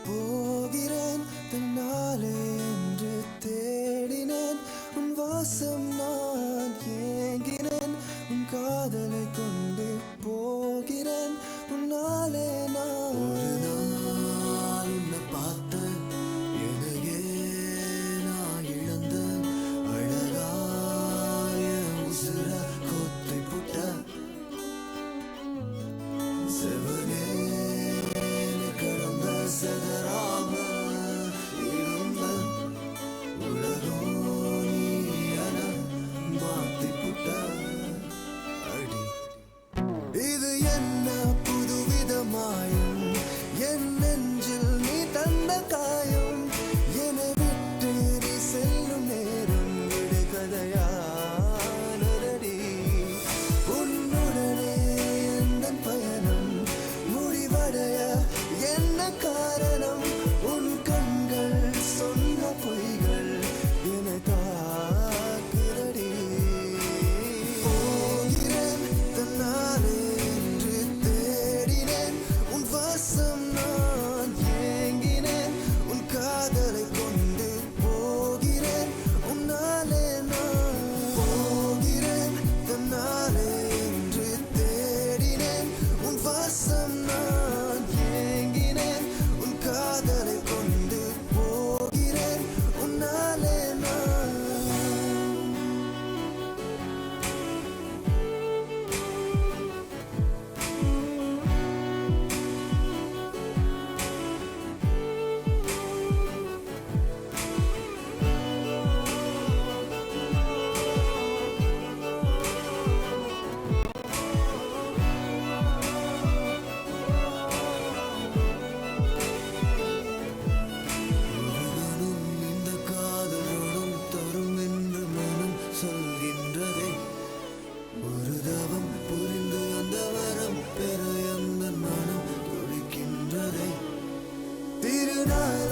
போகிறேன் தன்னாலே என்று தேடினேன் உன் வாசம் நான் ஏங்கினேன் உன் காதலை கொண்டு போகிறேன் உன்னாலே நான் ஒரு நாள் உன்னை பார்த்தேன் எதையே நான் இழந்தேன் அழகாய உசுர கொத்தி புட்ட செவனே கடந்த சதராம இருந்த உலகம் நீயன மாத்தி புட்ட அடி இது என்ன புதுவிதமாயும் என் நெஞ்சில் நீ தந்த காயம் என்னை விட்டு நீ செல்லும் நேரம் விடு கதையானதடி உன்னுடனே எந்த பயணம் முடிவடைய என்ன காரணம் உன் கண்கள் சொன்ன பொய்கள் என தாக்குதடி போகிறேன் தன்னாலே என்று தேடினேன் உன் வாசம் நான் ஏங்கினேன் உன் காதலை கொண்டு போகிறேன் உன்னாலே நான் போகிறேன் தன்னாலே என்று தேடினேன் உன் வாசம் நான் ஏங்கினேன் உன் காதலை கொண்டு போகிறேன் உன்னாலே நான் இந்த காதலோடும் தரும் என்று மனம் சொல்கின்றதே ஒரு தவம் புரிந்து அந்த வரம் பெற அந்த மனம் துடிக்கின்றதே திருநாள்